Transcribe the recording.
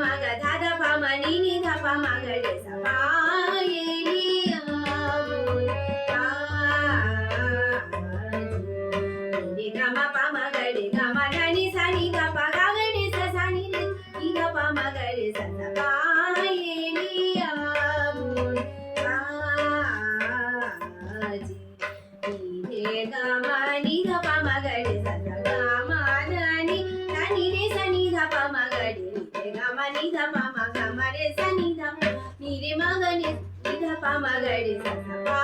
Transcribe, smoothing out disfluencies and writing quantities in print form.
मा ग धा धा पा मा नी नी धा पा मा ग रे सा पा येली आबोल रे गा मा पा मा ग रे गा मा धा नी सा नी धा पा गा ग रे सा सा नी रे नी धा पा मा ग रे सा सा पा येली आबोल रे गा मा नी धा पा मा ग रे सा सा गा मा धा नी रे सा नी धा पा मा ग रे रे गा मा नी धा पा मा गा मा रे सा नी धा नी रे मा ग नी धा पा मा ग रे सा सा पा